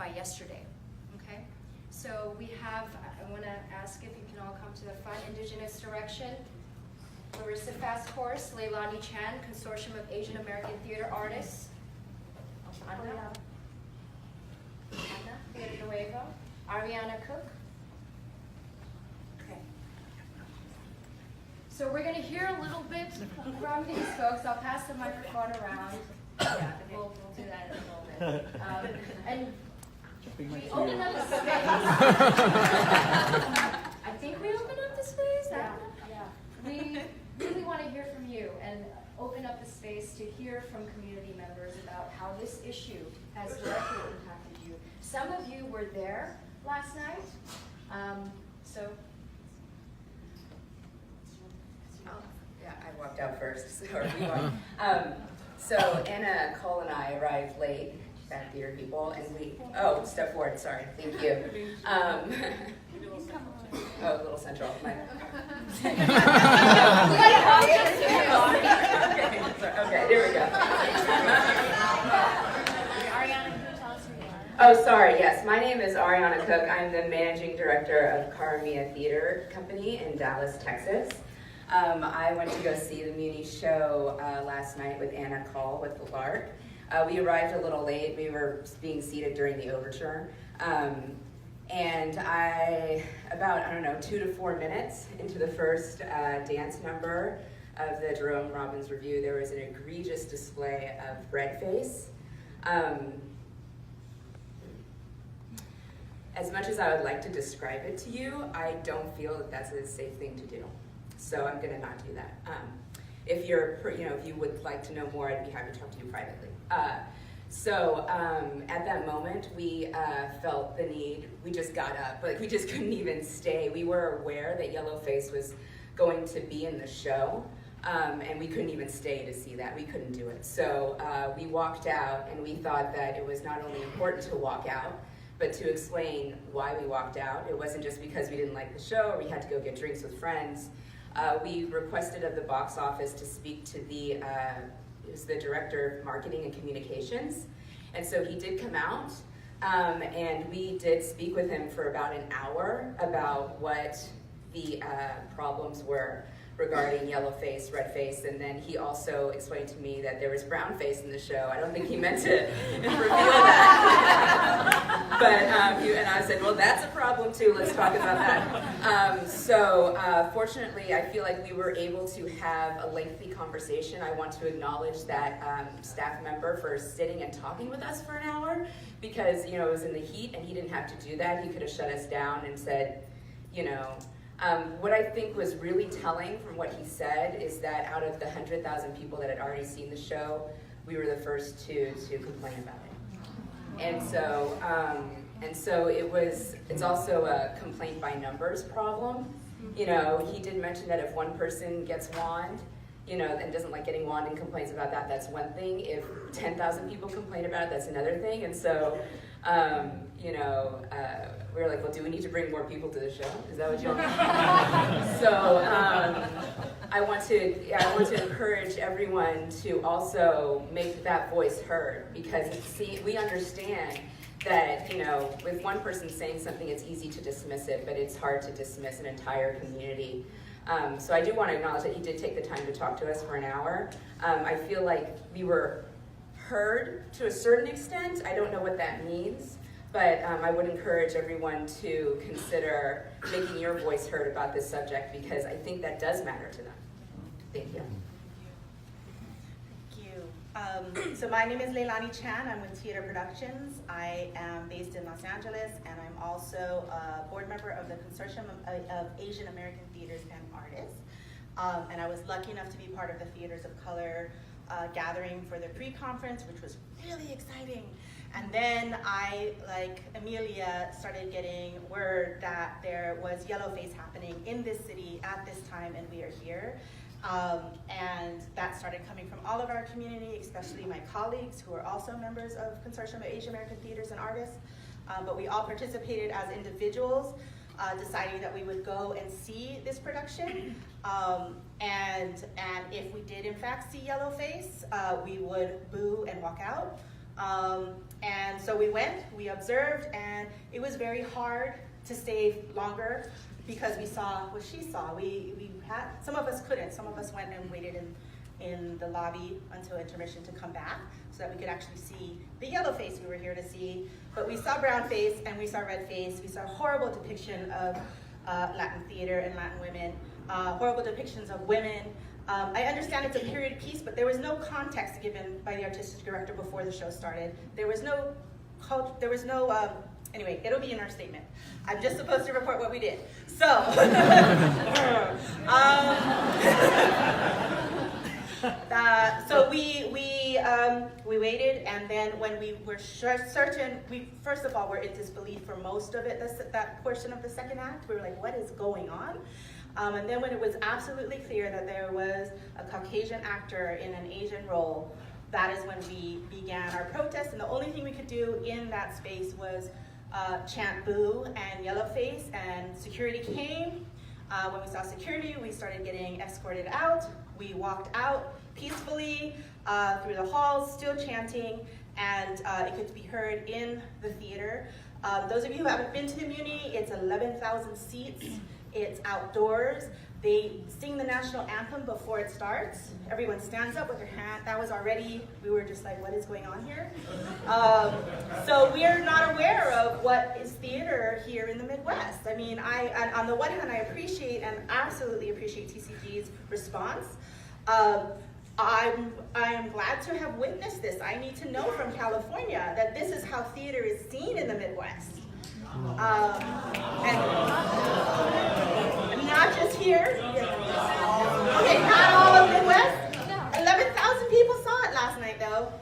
by yesterday. Okay, so we have, I want to ask if you can all come to the front. Indigenous Direction, Larissa Fast Horse, Leilani Chan, Consortium of Asian American Theater Artists, Ana Theater Nuevo, Ariana Cook. Okay. So we're going to hear a little bit from these folks. I'll pass the microphone around. Yeah, we'll do that in a moment. And we open up the space. I think we open up the space. I don't know. We really want to hear from you and open up the space to hear from community members about how this issue has directly impacted you. Some of you were there last night, so. Yeah, I walked out first. So Anna, Cole, and I arrived late at Theater People, and step forward, sorry, thank you. Oh, Little Central. Okay, there we go. Ariana, can you tell us who you are? Oh, sorry, yes. My name is Ariana Cook. I'm the managing director of Karamia Theater Company in Dallas, Texas. I went to go see the Muni show last night with Anna Call with the Lark. We arrived a little late. We were being seated during the overture. And about 2 to 4 minutes into the first dance number of the Jerome Robbins Review, there was an egregious display of red face. As much as I would like to describe it to you, I don't feel that that's a safe thing to do. So I'm gonna not do that. If you would like to know more, I'd be happy to talk to you privately. At that moment, we felt the need. We just got up, but we just couldn't even stay. We were aware that Yellowface was going to be in the show, and we couldn't even stay to see that. We couldn't do it. So we walked out, and we thought that it was not only important to walk out, but to explain why we walked out. It wasn't just because we didn't like the show or we had to go get drinks with friends. We requested of the box office to speak to the director of marketing and communications. And so he did come out, and we did speak with him for about an hour about what the problems were regarding Yellowface, Redface, and then he also explained to me that there was brownface in the show. I don't think he meant to reveal that. But, and I said, well, that's a problem too, let's talk about that. Fortunately, I feel like we were able to have a lengthy conversation. I want to acknowledge that staff member for sitting and talking with us for an hour, because, it was in the heat and he didn't have to do that. He could have shut us down and said, what I think was really telling from what he said is that out of the 100,000 people that had already seen the show, we were the first to complain about it. And so it's also a complaint by numbers problem. He did mention that if one person gets wand, and doesn't like getting wand and complains about that, that's one thing. If 10,000 people complain about it, that's another thing. And so, we were like, well, do we need to bring more people to the show? Is that what you want? So I want to encourage everyone to also make that voice heard, because we understand that, with one person saying something, it's easy to dismiss it, but it's hard to dismiss an entire community. So I do want to acknowledge that he did take the time to talk to us for an hour. I feel like we were heard to a certain extent. I don't know what that means, but I would encourage everyone to consider making your voice heard about this subject, because I think that does matter to them. Thank you. Thank you. So my name is Leilani Chan. I'm with Theater Productions. I am based in Los Angeles, and I'm also a board member of the Consortium of Asian American Theaters and Artists. And I was lucky enough to be part of the Theaters of Color gathering for the pre-conference, which was really exciting. And then I, like Amelia, started getting word that there was Yellowface happening in this city at this time, and we are here. And that started coming from all of our community, especially my colleagues who are also members of Consortium of Asian American Theaters and Artists. But we all participated as individuals, deciding that we would go and see this production. And if we did in fact see Yellowface, we would boo and walk out. And so we went, we observed, and it was very hard to stay longer because we saw what she saw. We had, some of us couldn't. Some of us went and waited in the lobby until intermission to come back so that we could actually see the yellow face we were here to see. But we saw brown face and we saw red face. We saw horrible depiction of Latin theater and Latin women, horrible depictions of women. I understand it's a period piece, but there was no context given by the artistic director before the show started. There was no, anyway, it'll be in our statement. I'm just supposed to report what we did. So, so we waited, and then when we were certain, we first of all were in disbelief for most of it, that portion of the second act. We were like, what is going on? And then when it was absolutely clear that there was a Caucasian actor in an Asian role, that is when we began our protest. And the only thing we could do in that space was chant boo and Yellowface, and security came. When we saw security, we started getting escorted out. We walked out peacefully through the halls, still chanting, and it could be heard in the theater. Those of you who haven't been to the Muni, it's 11,000 seats. It's outdoors. They sing the national anthem before it starts. Everyone stands up with their hand. That was already, we were just like, what is going on here? So we're not aware of what is theater here in the Midwest. I mean, on the one hand, I appreciate and absolutely appreciate TCG's response. I am glad to have witnessed this. I need to know from California that this is how theater is seen in the Midwest. And not just here. Okay, not all of Midwest. 11,000 people saw it last night, though.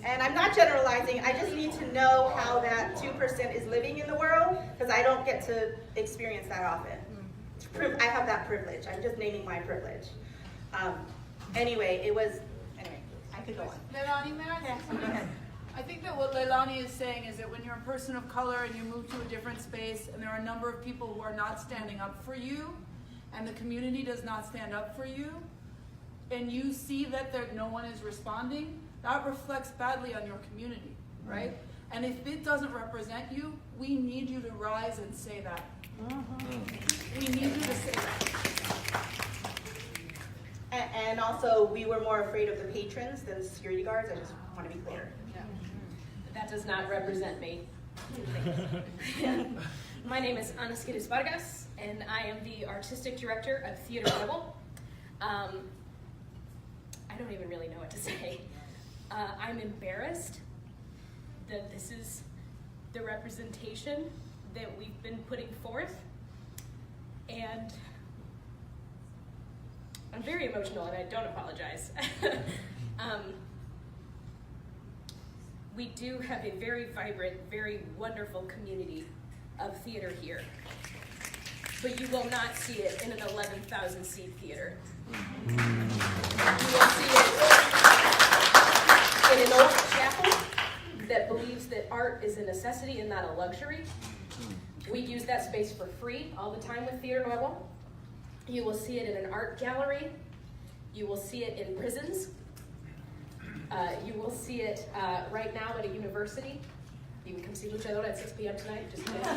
And I'm not generalizing. I just need to know how that 2% is living in the world, because I don't get to experience that often. I have that privilege. I'm just naming my privilege. Anyway, I could go on. Leilani, may I say something? Go ahead. I think that what Leilani is saying is that when you're a person of color and you move to a different space and there are a number of people who are not standing up for you and the community does not stand up for you, and you see that no one is responding, that reflects badly on your community, right? And if it doesn't represent you, we need you to rise and say that. We need you to say that. And also, we were more afraid of the patrons than the security guards. I just want to be clear. That does not represent me. My name is Ana Skides Vargas, and I am the artistic director of Theater Rebel. I don't even really know what to say. I'm embarrassed that this is the representation that we've been putting forth, and I'm very emotional, and I don't apologize. We do have a very vibrant, very wonderful community of theater here, but you will not see it in an 11,000 seat theater. You will see it in an old chapel that believes that art is a necessity and not a luxury. We use that space for free all the time with Theater Rebel. You will see it in an art gallery. You will see it in prisons. You will see it right now at a university. You can come see Luchadora at 6 p.m. tonight. Just kidding. And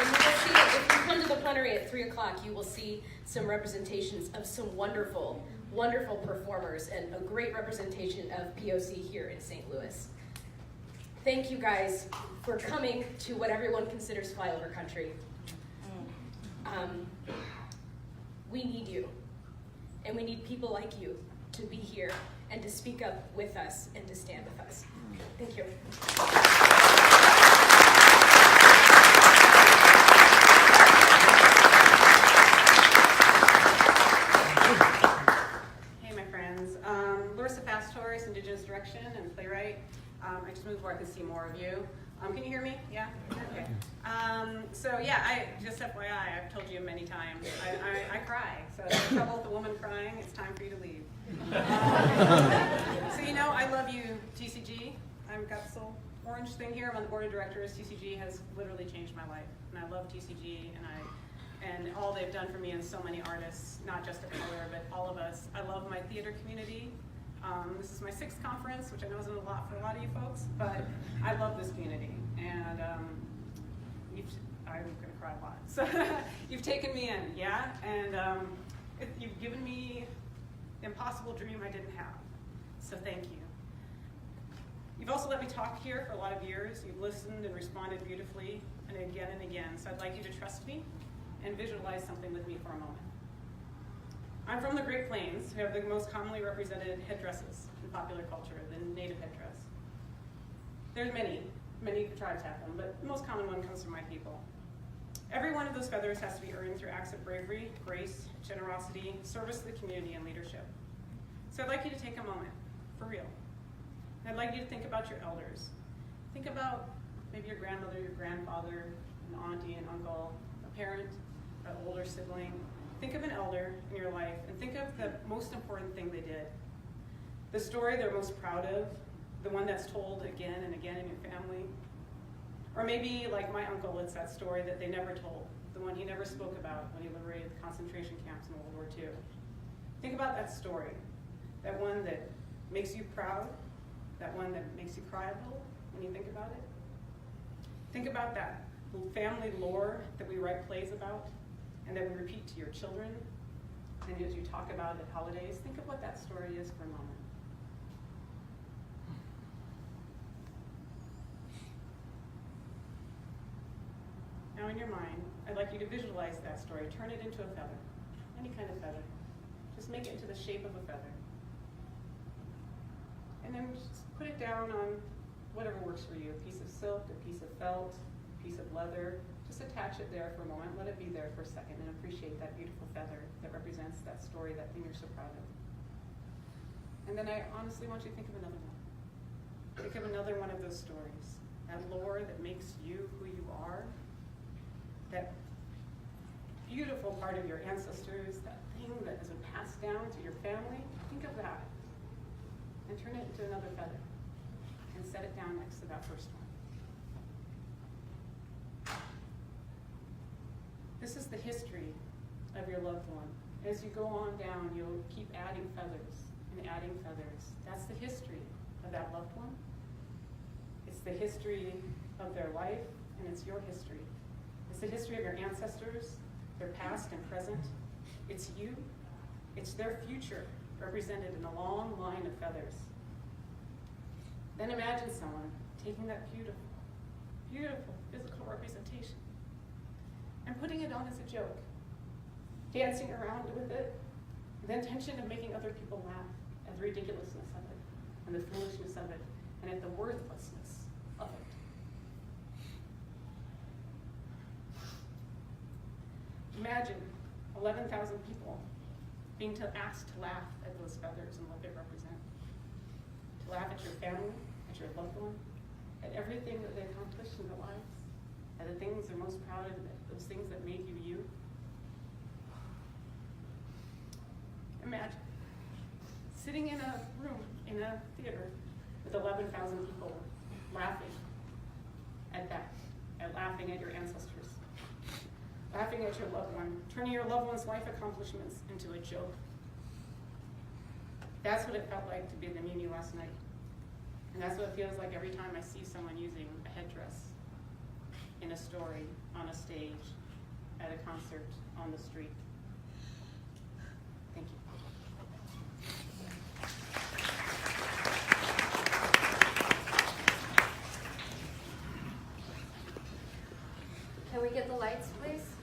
you will see it, if you come to the plenary at 3 o'clock, you will see some representations of some wonderful, wonderful performers and a great representation of POC here in St. Louis. Thank you guys for coming to what everyone considers flyover country. We need you. And we need people like you to be here and to speak up with us and to stand with us. Thank you. Hey, my friends. Larissa Pastores, Indigenous Direction and playwright. I just moved where I could see more of you. Can you hear me? Yeah? Okay. So yeah, just FYI, I've told you many times, I cry. So if you're trouble with a woman crying, it's time for you to leave. So I love you, TCG. I've got this little orange thing here. I'm on the board of directors. TCG has literally changed my life. And I love TCG and all they've done for me and so many artists, not just of color, but all of us. I love my theater community. This is my 6th conference, which I know isn't a lot for a lot of you folks, but I love this community, and I'm gonna cry a lot. So you've taken me in, yeah, and you've given me the impossible dream I didn't have, so thank you. You've also let me talk here for a lot of years. You've listened and responded beautifully and again, so I'd like you to trust me and visualize something with me for a moment. I'm from the Great Plains, who have the most commonly represented headdresses in popular culture, the native headdress. There's many tribes have them, but the most common one comes from my people. Every one of those feathers has to be earned through acts of bravery, grace, generosity, service to the community, and leadership. So I'd like you to take a moment, for real. I'd like you to think about your elders. Think about maybe your grandmother, your grandfather, an auntie, an uncle, a parent, an older sibling. Think of an elder in your life and think of the most important thing they did. The story they're most proud of, the one that's told again and again in your family. Or maybe, like my uncle, it's that story that they never told, the one he never spoke about when he liberated the concentration camps in World War II. Think about that story, that one that makes you proud, that one that makes you cry a little when you think about it. Think about that family lore that we write plays about and that we repeat to your children and as you talk about at holidays. Think of what that story is for a moment. Now in your mind, I'd like you to visualize that story. Turn it into a feather, any kind of feather. Just make it into the shape of a feather. And then just put it down on whatever works for you, a piece of silk, a piece of felt, a piece of leather. Just attach it there for a moment, let it be there for a second, and appreciate that beautiful feather that represents that story, that thing you're so proud of. And then I honestly want you to think of another one. Think of another one of those stories, that lore that makes you who you are, that beautiful part of your ancestors, that thing that has been passed down to your family. Think of that. And turn it into another feather and set it down next to that first one. This is the history of your loved one. As you go on down, you'll keep adding feathers and adding feathers. That's the history of that loved one. It's the history of their life, and it's your history. It's the history of your ancestors, their past and present. It's you. It's their future, represented in a long line of feathers. Then imagine someone taking that beautiful, beautiful physical representation and putting it on as a joke, dancing around with it, with the intention of making other people laugh at the ridiculousness of it, and the foolishness of it, and at the worthlessness of it. Imagine 11,000 people being asked to laugh at those feathers and what they represent. To laugh at your family, at your loved one, at everything that they accomplished in their lives, at the things they're most proud of, those things that made you you. Imagine sitting in a room, in a theater, with 11,000 people laughing at that, and laughing at your ancestors, laughing at your loved one, turning your loved one's life accomplishments into a joke. That's what it felt like to be at the Muni last night. And that's what it feels like every time I see someone using a headdress in a story, on a stage, at a concert, on the street. Thank you. Can we get the lights, please?